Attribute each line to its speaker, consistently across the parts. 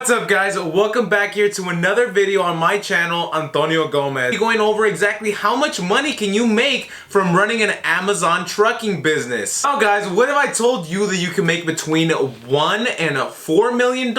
Speaker 1: What's up guys, welcome back here to another video on my channel, Antonio Gomez. We're going over exactly how much money can you make from running an Amazon trucking business. Now guys, what if I told you that you can make between $1 and $4 million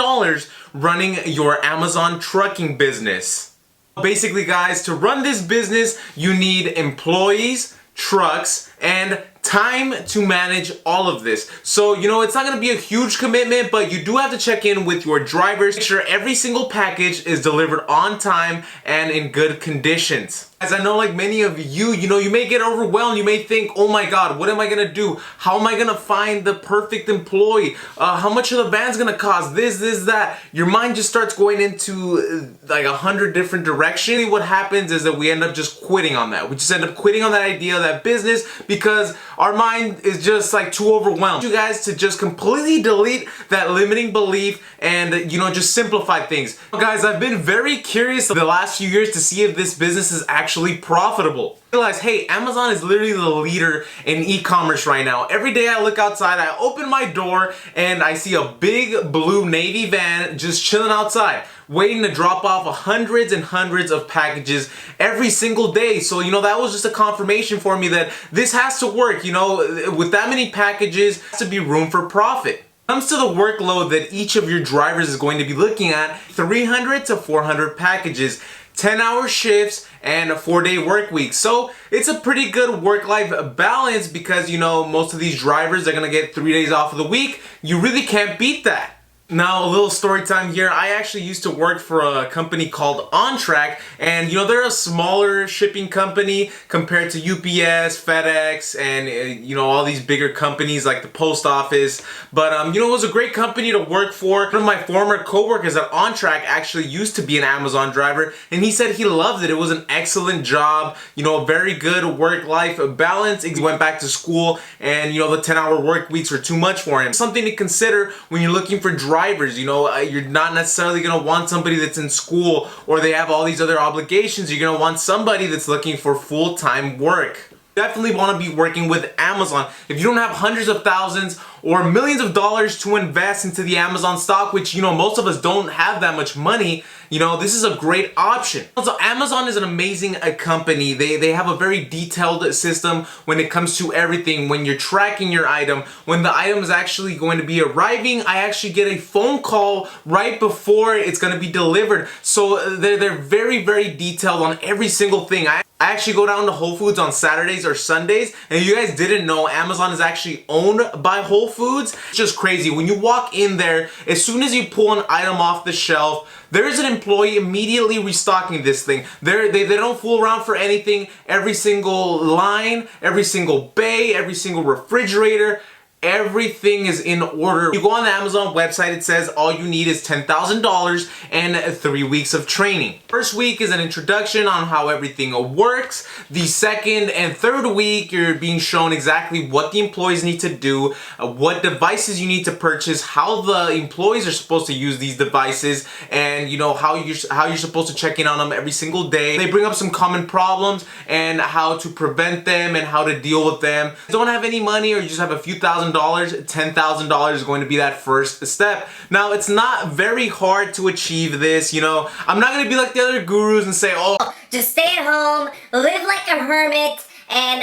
Speaker 1: running your Amazon trucking business? Basically guys, to run this business, you need employees, trucks, and time to manage all of this. So, it's not going to be a huge commitment, but you do have to check in with your drivers. Make sure every single package is delivered on time and in good conditions. As I know, like many of you, you may get overwhelmed. You may think, oh my God, what am I going to do? How am I going to find the perfect employee? How much are the vans going to cost? This, that. Your mind just starts going into like 100 different directions. What happens is that we end up just quitting on that. We just end up quitting on that idea, that business, because our mind is just like too overwhelmed. You guys to just completely delete that limiting belief and just simplify things. Guys, I've been very curious the last few years to see if this business is actually profitable. I realize, hey, Amazon is literally the leader in e-commerce right now. Every day I look outside, I open my door and I see a big blue Navy van just chilling outside, waiting to drop off hundreds and hundreds of packages every single day. So, that was just a confirmation for me that this has to work. With that many packages, there has to be room for profit. When it comes to the workload that each of your drivers is going to be looking at, 300 to 400 packages, 10-hour shifts, and a 4-day work week. So it's a pretty good work-life balance because, most of these drivers are going to get 3 days off of the week. You really can't beat that. Now, a little story time here. I actually used to work for a company called OnTrack, and they're a smaller shipping company compared to UPS, FedEx, and all these bigger companies like the post office. But it was a great company to work for. One of my former coworkers at OnTrack actually used to be an Amazon driver, and he said he loved it. It was an excellent job, a very good work-life balance. He went back to school, and the 10-hour work weeks were too much for him. Something to consider when you're looking for drivers. You're not necessarily going to want somebody that's in school or they have all these other obligations. You're going to want somebody that's looking for full-time work. Definitely want to be working with Amazon. If you don't have hundreds of thousands or millions of dollars to invest into the Amazon stock, which most of us don't have that much money, this is a great option. Also, Amazon is an amazing company. They have a very detailed system when it comes to everything. When you're tracking your item, when the item is actually going to be arriving, I actually get a phone call right before it's going to be delivered. So they're very, very detailed on every single thing. I actually go down to Whole Foods on Saturdays or Sundays, and if you guys didn't know, Amazon is actually owned by Whole Foods. It's just crazy. When you walk in there, as soon as you pull an item off the shelf, there's an employee immediately restocking this thing. They don't fool around for anything. Every single line, every single bay, every single refrigerator, everything is in order. You go on the Amazon website, it says all you need is $10,000 and 3 weeks of training. First week is an introduction on how everything works. The second and third week, you're being shown exactly what the employees need to do, what devices you need to purchase, how the employees are supposed to use these devices, and how you're supposed to check in on them every single day. They bring up some common problems and how to prevent them and how to deal with them. If you don't have any money or you just have a few $1,000, $10,000 is going to be that first step. Now, it's not very hard to achieve this. I'm not going to be like the other gurus and say, oh,
Speaker 2: just stay at home, live like a hermit, and,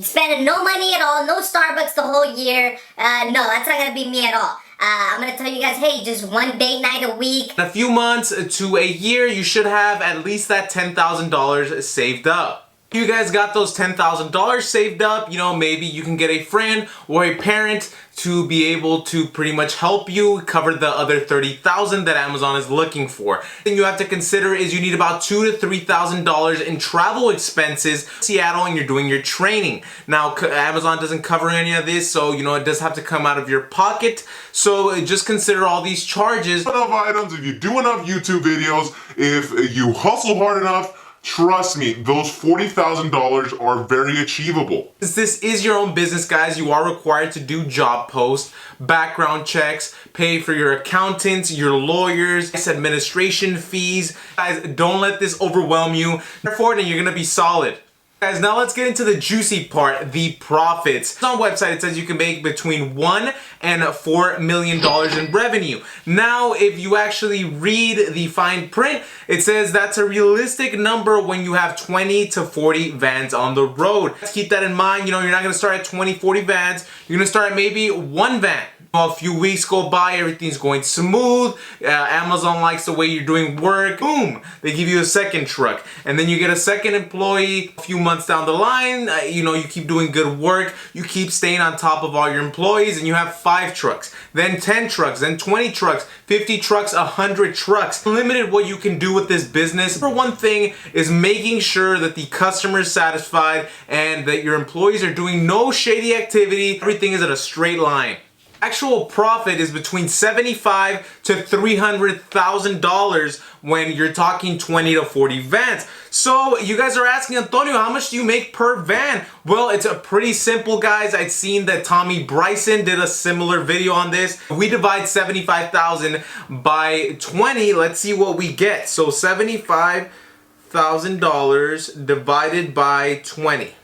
Speaker 2: spend no money at all, no Starbucks the whole year. No, that's not going to be me at all. I'm going to tell you guys, hey, just one date night a week.
Speaker 1: In a few months to a year, you should have at least that $10,000 saved up. You guys got those $10,000 saved up, maybe you can get a friend or a parent to be able to pretty much help you cover the other $30,000 that Amazon is looking for. The thing you have to consider is you need about $2,000 to $3,000 in travel expenses to Seattle and you're doing your training. Now, Amazon doesn't cover any of this, so it does have to come out of your pocket. So just consider all these charges.
Speaker 3: Enough items, if you do enough YouTube videos, if you hustle hard enough, trust me, those $40,000 are very achievable.
Speaker 1: Since this is your own business, guys, you are required to do job posts, background checks, pay for your accountants, your lawyers, administration fees. Guys, don't let this overwhelm you. Therefore, then you're gonna be solid. Guys, now let's get into the juicy part, the profits. On the website, it says you can make between $1 and $4 million in revenue. Now, if you actually read the fine print, it says that's a realistic number when you have 20 to 40 vans on the road. Let's keep that in mind. You know, you're not gonna start at 20, 40 vans. You're gonna start at maybe one van. A few weeks go by, everything's going smooth. Amazon likes the way you're doing work. Boom, they give you a second truck, and then you get a second employee. A few months down the line, you know, you keep doing good work, you keep staying on top of all your employees, and you have 5 trucks, then 10 trucks, then 20 trucks, 50 trucks, 100 trucks. Limited what you can do with this business. For one thing is making sure that the customer is satisfied and that your employees are doing no shady activity. Everything is at a straight line. Actual profit is between $75,000 to $300,000 when you're talking 20 to 40 vans. So you guys are asking, Antonio, how much do you make per van? Well, it's a pretty simple, guys. I'd seen that Tommy Bryson did a similar video on this. We divide 75,000 by 20. Let's see what we get. So $75,000 divided by 20.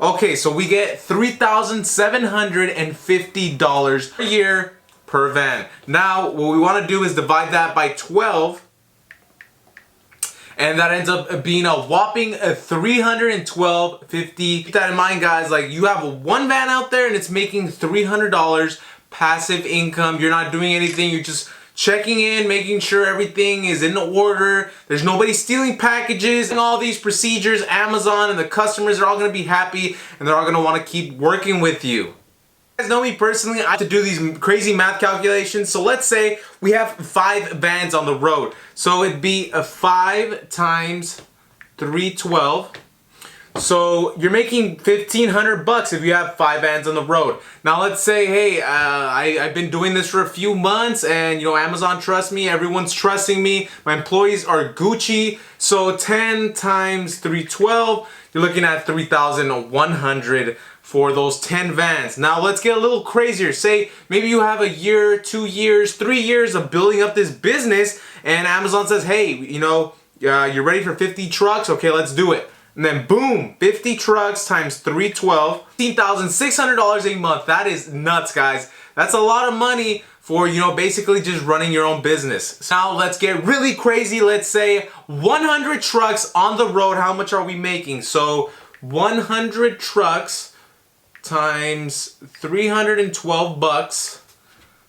Speaker 1: Okay, so we get $3,750 a year per van. Now, what we want to do is divide that by 12, and that ends up being a whopping $312.50. Keep that in mind, guys. Like, you have one van out there and it's making $300 passive income. You're not doing anything. You're just checking in, making sure everything is in order, there's nobody stealing packages, and all these procedures. Amazon and the customers are all going to be happy, and they're all going to want to keep working with you. You guys know me personally, I have to do these crazy math calculations. So let's say we have 5 vans on the road. So it'd be a 5 times 312. So you're making $1,500 if you have 5 vans on the road. Now let's say, hey, I've been doing this for a few months, and you know, Amazon trusts me, everyone's trusting me, my employees are Gucci. So 10 times 312, you're looking at $3,100 for those 10 vans. Now let's get a little crazier. Say maybe you have a year, 2 years, 3 years of building up this business, and Amazon says, hey, you know, you're ready for 50 trucks? Okay, let's do it. And then boom, 50 trucks times 312, $15,600 a month. That is nuts, guys. That's a lot of money for, you know, basically just running your own business. Now let's get really crazy. Let's say 100 trucks on the road. How much are we making? So 100 trucks times $312.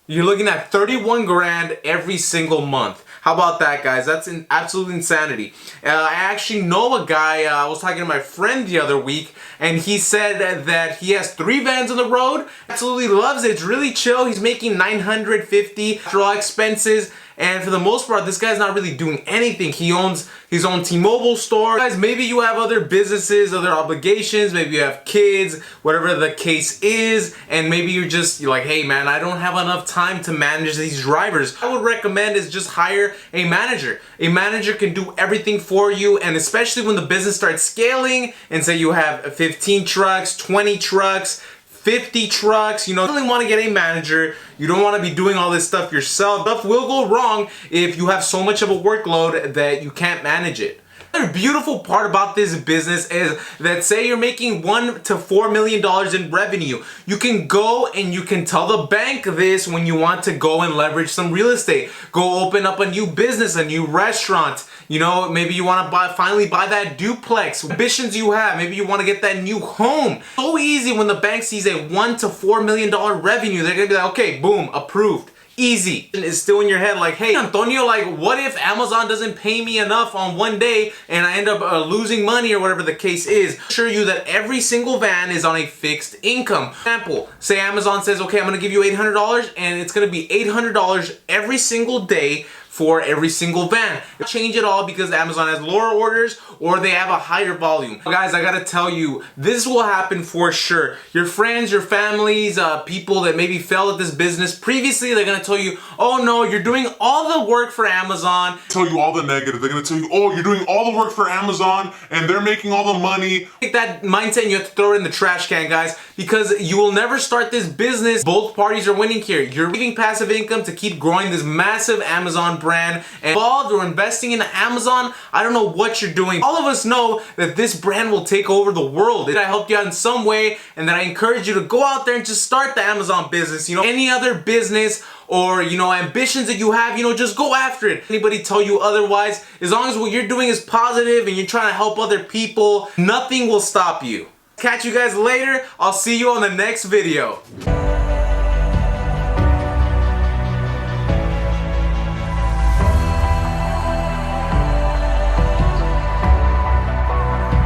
Speaker 1: You're looking at 31 grand every single month. How about that, guys? That's an absolute insanity. I actually know a guy, I was talking to my friend the other week, and he said that he has 3 vans on the road, absolutely loves it, it's really chill, he's making $950 after all expenses, and for the most part, this guy's not really doing anything. He owns his own T-Mobile store. Guys, maybe you have other businesses, other obligations, maybe you have kids, whatever the case is, and maybe you're like, hey man, I don't have enough time to manage these drivers. I would recommend is just hire a manager. A manager can do everything for you, and especially when the business starts scaling, and say you have 15 trucks, 20 trucks, 50 trucks, you know, you really want to get a manager. You don't want to be doing all this stuff yourself. Stuff will go wrong if you have so much of a workload that you can't manage it. Another beautiful part about this business is that say you're making $1 to $4 million in revenue, you can go and you can tell the bank this when you want to go and leverage some real estate. Go open up a new business, a new restaurant. You know, maybe you want to finally buy that duplex. Ambitions you have. Maybe you want to get that new home. So easy when the bank sees a $1 to $4 million revenue. They're going to be like, okay, boom, approved. Easy. It's still in your head like, hey Antonio, like what if Amazon doesn't pay me enough on one day and I end up losing money or whatever the case is. Assure you that every single van is on a fixed income. For example, say Amazon says, okay, I'm gonna give you $800 and it's gonna be $800 every single day for every single van. Change it all because Amazon has lower orders or they have a higher volume. Guys, I gotta tell you, this will happen for sure. Your friends, your families, people that maybe failed at this business previously, they're gonna tell you, oh no, you're doing all the work for Amazon.
Speaker 3: Tell you all the negative. They're gonna tell you, oh, you're doing all the work for Amazon and they're making all the money.
Speaker 1: Take that mindset and you have to throw it in the trash can, guys, because you will never start this business. Both parties are winning here. You're receiving passive income to keep growing this massive Amazon brand, and involved or investing in Amazon, I don't know what you're doing. All of us know that this brand will take over the world. I helped you out in some way, and that I encourage you to go out there and just start the Amazon business. You know, any other business or, you know, ambitions that you have, you know, just go after it. Anybody tell you otherwise, as long as what you're doing is positive and you're trying to help other people, nothing will stop you. Catch you guys later. I'll see you on the next video.